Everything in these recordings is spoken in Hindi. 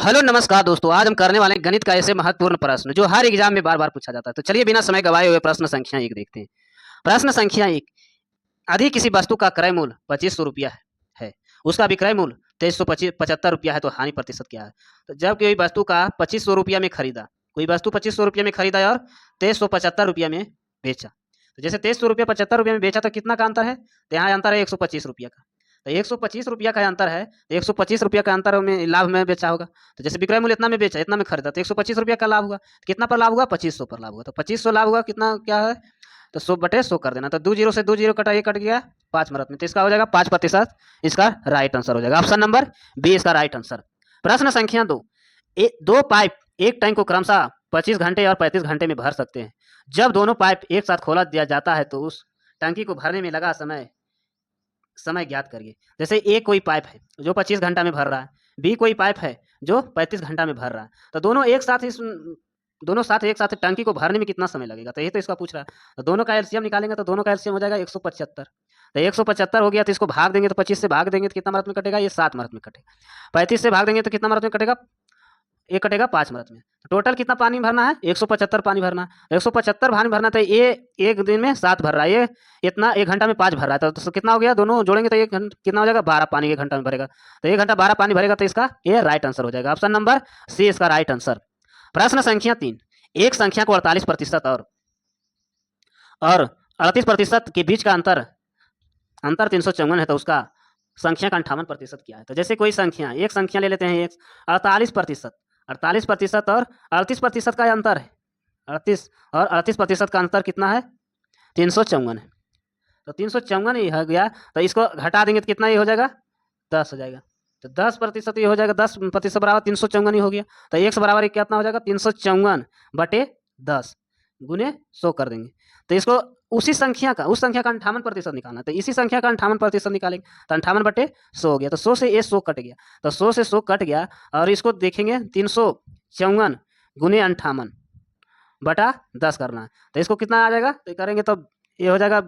हेलो नमस्कार दोस्तों। आज हम करने वाले हैं गणित का ऐसे महत्वपूर्ण प्रश्न जो हर एग्जाम में बार बार पूछा जाता है। तो चलिए बिना समय गवाए हुए प्रश्न संख्या एक देखते हैं। प्रश्न संख्या एक, यदि किसी वस्तु का क्रय मूल्य 2500 रुपया है, उसका विक्रय मूल्य 2375 रुपया है, तो हानि प्रतिशत क्या है। तो जब कोई वस्तु का 2500 रुपया में खरीदा, कोई वस्तु 2500 रुपया में खरीदा और 2375 रुपया में बेचा। तो जैसे 2300 रुपया 75 रुपया में बेचा तो कितना का अंतर है, तो यहाँ अंतर है 125 रुपया का। तो 125 रुपया का अंतर है, तो 125 रुपया का अंतर में लाभ में बेचा होगा। तो जैसे विक्रय मूल्य इतना में बेचा, इतना में खरीदा, तो 125 रुपया का लाभ हुआ। कितना पर लाभ हुआ, 2500 पर लाभ हुआ। तो 2500 लाभ हुआ, कितना क्या है, तो 100/100 कर देना। तो 2 जीरो से 2 जीरो कटा, ये कट गया 5 मिनट में, तो इसका हो जाएगा 5%। इसका राइट आंसर हो जाएगा ऑप्शन नंबर बी, इसका राइट आंसर। प्रश्न संख्या दो, दो पाइप एक टैंक को क्रमशः 25 घंटे और 35 घंटे में भर सकते हैं। जब दोनों पाइप एक साथ खोला दिया जाता है तो उस टंकी को भरने में लगा समय समय ज्ञात करिए। जैसे ए कोई पाइप है जो 25 घंटा में भर रहा है, बी कोई पाइप है जो 35 घंटा में भर रहा है, तो दोनों साथ एक साथ टंकी को भरने में कितना समय लगेगा, तो ये तो इसका पूछ रहा है। तो दोनों का एलसीएम निकालेंगे तो दोनों का एलसीएम हो जाएगा 175। तो 175 हो गया, तो इसको भाग देंगे तो 25 से भाग देंगे तो कितना मिनट में कटेगा, ये 7 मिनट में कटेगा। 35 से भाग देंगे तो कितना मिनट में कटेगा, ये कटेगा 5 मिनट में। तो टोटल कितना पानी भरना है, 175 पानी भरना है। 175 पानी भरना, तो ये एक दिन में 7 भर रहा है, ये इतना 1 घंटा में 5 भर रहा है। तो कितना हो गया, दोनों जोड़ेंगे तो कितना हो जाएगा, 12 पानी 1 घंटा में भरेगा। तो 1 घंटा 12 पानी भरेगा, तो इसका ये राइट आंसर हो जाएगा ऑप्शन नंबर सी, इसका राइट आंसर। प्रश्न संख्या 3, एक संख्या को 48% और 38% के बीच का अंतर 354 है, तो उसका संख्या का 58% क्या है। तो जैसे कोई संख्या, एक संख्या ले लेते हैं, एक 48% और 38% का अंतर है। 38% का अंतर कितना है, 354 है। तो 354 ही हो गया, तो इसको घटा देंगे तो कितना ये हो जाएगा, 10 हो जाएगा। तो 10% ये हो जाएगा, 10% बराबर 354 ही हो गया। तो x बराबर कितना हो जाएगा, 354/10 गुने 100 कर देंगे। तो इसको उस संख्या का 58% निकालना है, तो इसी संख्या का 58% निकालेंगे, तो 58/100 हो गया। तो 100 से ये 100 कट गया, तो 100 से 100 कट गया, और इसको देखेंगे 354 गुने 58/10 करना है। तो इसको कितना आ जाएगा, तो करेंगे तो ये हो जाएगा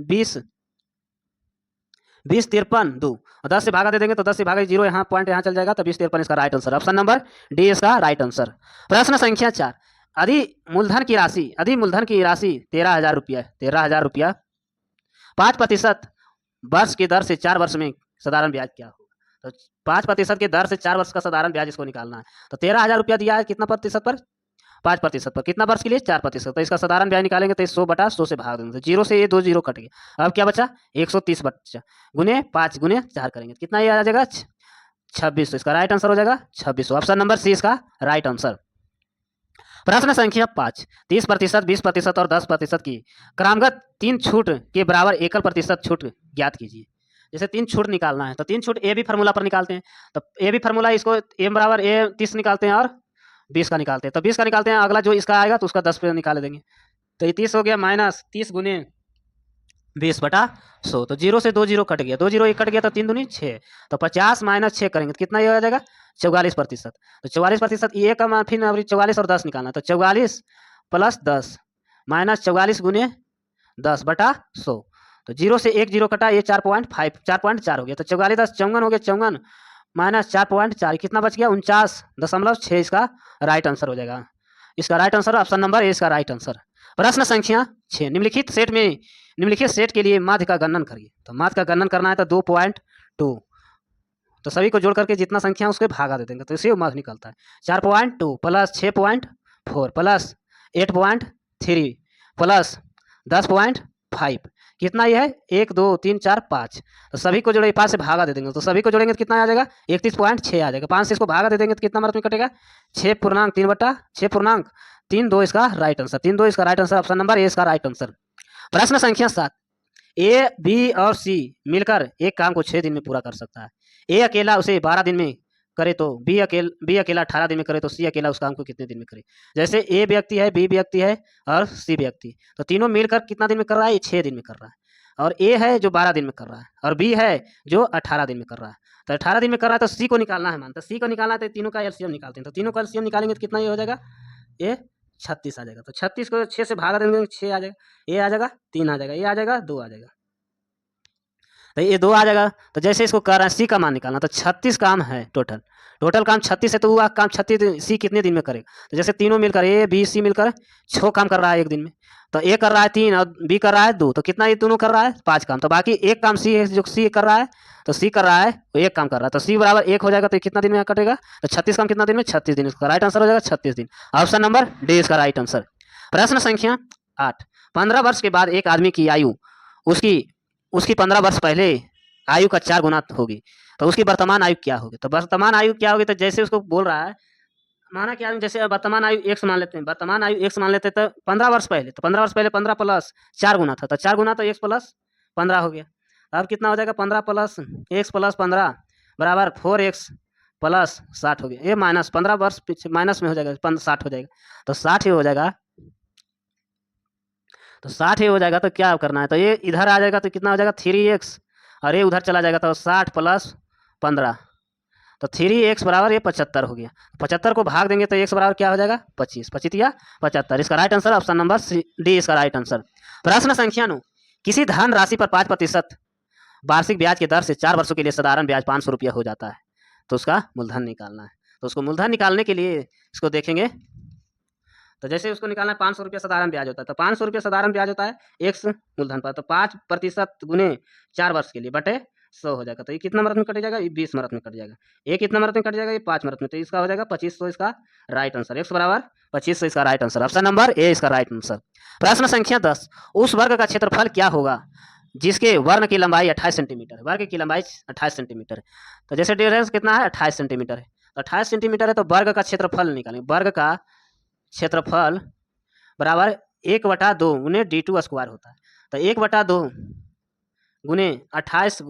20 53 2, 10 से भागा दे देंगे तो 10 से भागा 0, यहाँ पॉइंट यहाँ चल जाएगा, तो 20 53 इसका right answer, option number D इसका राइट आंसर। प्रश्न संख्या 4, अधि मूलधन की राशि 13,000 रुपया है। 13,000 रुपया 5% वर्ष की दर से 4 वर्ष में साधारण ब्याज क्या होगा। तो 5% के दर से 4 वर्ष का साधारण ब्याज इसको निकालना है। तो 13,000 रुपया दिया है, कितना प्रतिशत पर, 5% पर, कितना वर्ष के लिए, 4%। तो इसका साधारण ब्याज निकालेंगे तो 100/100 से भाग देंगे, तो 0 से ये 2 जीरो कट गया। अब क्या बचा, 130 बचा, गुने 5 गुने 4 करेंगे, कितना ये आ जाएगा, 2600। इसका राइट आंसर हो जाएगा 2600, ऑप्शन नंबर सी इसका राइट आंसर। प्रश्न संख्या 5, 30%, 20% और 10% की क्रमगत 3 छूट के बराबर एकल प्रतिशत छूट ज्ञात कीजिए। जैसे 3 छूट निकालना है, तो 3 छूट ए बी फार्मूला पर निकालते हैं। तो ए बी फार्मूला, इसको ए बराबर ए 30 निकालते हैं और 20 का निकालते हैं। तो 20 का निकालते हैं, अगला जो इसका आएगा तो उसका 10 पे निकाल देंगे। तो ये 30 हो गया माइनस 30 गुने 20/100। तो 0 से 2 जीरो कट गया, 2 जीरो एक कट गया, तो 3 दूनी 6। तो 50 माइनस 6 करेंगे तो कितना ये आ जाएगा, 44%। तो 44%, ये का फिर 44 और 10 निकालना, तो 44 + 10 माइनस 44 गुने 10/100। तो 0 से 1 जीरो कटा, ये 4.4 हो गया। तो 44 10 54 हो गया, 54 माइनस 4.4 कितना बच गया, 49.6 इसका राइट आंसर हो जाएगा। इसका right answer option number A इसका राइट आंसर। प्रश्न संख्या 6, निम्नलिखित सेट के लिए माध्य का गणन करिए। तो माध्य का गणन करना है तो 2.2, तो सभी को जोड़ करके जितना संख्या उसके भागा दे देंगे, तो इसे माध्य निकलता है। 4.2 + 6.4 + 8.3 + 10.5 कितना ये है, 1 2 3 4 5। तो सभी को जोड़े 5 से भागा दे देंगे, तो सभी को जोड़ेंगे तो कितना आ जाएगा, 31.6 आ जाएगा। 5 से इसको भागा दे देंगे तो कितना मिनट में कटेगा, 6.3/6.32 इसका राइट आंसर, 32 इसका right answer, option number A इसका राइट आंसर। प्रश्न संख्या 7, ए बी और सी मिलकर एक काम को 6 दिन में पूरा कर सकता है। ए अकेला उसे 12 दिन में करे तो बी अकेला 18 दिन में करे, तो सी अकेला उस काम को कितने दिन में करे। जैसे ए व्यक्ति है, बी व्यक्ति है और सी व्यक्ति, तो तीनों मिलकर कितना दिन में कर रहा है, ये 6 दिन में कर रहा है। और ए है जो 12 दिन में कर रहा है, और बी है जो 18 दिन में कर रहा है। तो 18 दिन में कर रहा है, तो सी को निकालना है मान, तो सी को निकालना है तो तीनों का एलसीएम निकालते हैं। तो तीनों का एलसीएम निकालेंगे तो कितना ये हो जाएगा, ये 36 आ जाएगा। तो 36 को 6 से भागा देंगे, 6 आ जाएगा, ये आ जाएगा 3 आ जाएगा, ये आ जाएगा 2 आ जाएगा। तो ये 2 आ जाएगा। तो जैसे इसको कर रहा है सी का मान निकालना, तो 36 काम है टोटल। टोटल काम 36 है, तो वो काम 36 सी कितने दिन में करेगा? तो जैसे तीनों मिलकर ए बी सी मिलकर 6 काम कर रहा है एक दिन में। तो ए कर रहा है 3 और बी कर रहा है 2, तो कितना ये दोनों कर रहा है? 5 काम। तो बाकी एक काम सी है जो सी कर रहा है, तो सी कर रहा है वो एक काम कर रहा है, तो सी बराबर 1 हो जाएगा। तो कितना दिन में कटेगा? तो 36 काम कितना दिन में? 36 दिन। इसका राइट आंसर हो जाएगा 36 दिन। ऑप्शन नंबर डी इसका राइट आंसर। प्रश्न संख्या 8। 15 वर्ष के बाद एक आदमी की आयु उसकी उसकी 15 वर्ष पहले आयु का 4 गुना होगी, तो उसकी वर्तमान आयु क्या होगी? तो वर्तमान आयु क्या होगी? तो जैसे उसको बोल रहा है, माना क्या जैसे वर्तमान आयु एक्स मान लेते हैं, वर्तमान आयु एक्स मान लेते हैं, तो 15 वर्ष पहले, तो 15 वर्ष पहले 15 प्लस 4 गुना था, तो 4 गुना तो एक्स प्लस 15 हो गया। अब कितना हो जाएगा? 15 प्लस एक्स प्लस 15 बराबर 4x प्लस 60 हो गया। ये माइनस 15 वर्ष पीछे माइनस में हो जाएगा, 60 हो जाएगा। तो 60 ही हो जाएगा। तो 60 ही हो जाएगा। तो क्या करना है? तो ये इधर आ जाएगा, तो कितना हो जाएगा? 3x, और ये उधर चला जाएगा, तो 60 प्लस 15, तो 3x बराबर ये 75 हो गया। 75 को भाग देंगे तो x बराबर क्या हो जाएगा? 25। 25 या 75, इसका right answer option number D इसका राइट आंसर। प्रश्न संख्या 9। किसी धन राशि पर 5% वार्षिक ब्याज की दर से 4 वर्षों के लिए साधारण ब्याज 500 रुपया हो जाता है, तो उसका मूलधन निकालना है। तो उसको मूलधन निकालने के लिए इसको देखेंगे। तो जैसे उसको निकालना है 500 रुपया साधारण ब्याज होता है, तो 500 रुपया साधारण ब्याज होता है एक्स मूलधन पर, तो 5% गुने 4 वर्ष के लिए बटे 100 हो जाएगा। तो ये कितना मरत में कट जाएगा? ये 20 मरत में कट जाएगा। ये कितना मरत में कट जाएगा? ये 5 मरत में। तो इसका हो जाएगा 2500 इसका राइट आंसर। एक्स बराबर 2500 इसका right answer. Option number A इसका राइट आंसर। प्रश्न संख्या 10। उस वर्ग का क्षेत्रफल क्या होगा जिसके वर्ण की लंबाई 28 सेंटीमीटर है? वर्ग की लंबाई 28 सेंटीमीटर है। तो जैसे डिफरेंस कितना है? 28 सेंटीमीटर है। तो 28 सेंटीमीटर है, तो वर्ग का क्षेत्रफल निकालेंगे। वर्ग का क्षेत्रफल बराबर 1/2 गुने d2 स्क्वायर होता है। तो 1/2 गुने 28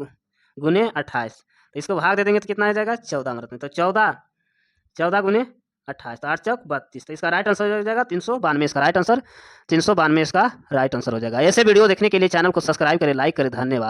गुने 28, तो इसको भाग दे देंगे तो कितना आ जाएगा? 14 मरत में। तो 14 गुने 28, तो 8 चौक 32, तो इसका राइट आंसर हो जाएगा 392 इसका राइट आंसर। 392 इसका राइट आंसर हो जाएगा। ऐसे वीडियो देखने के लिए चैनल को सब्सक्राइब करें, लाइक करें। धन्यवाद।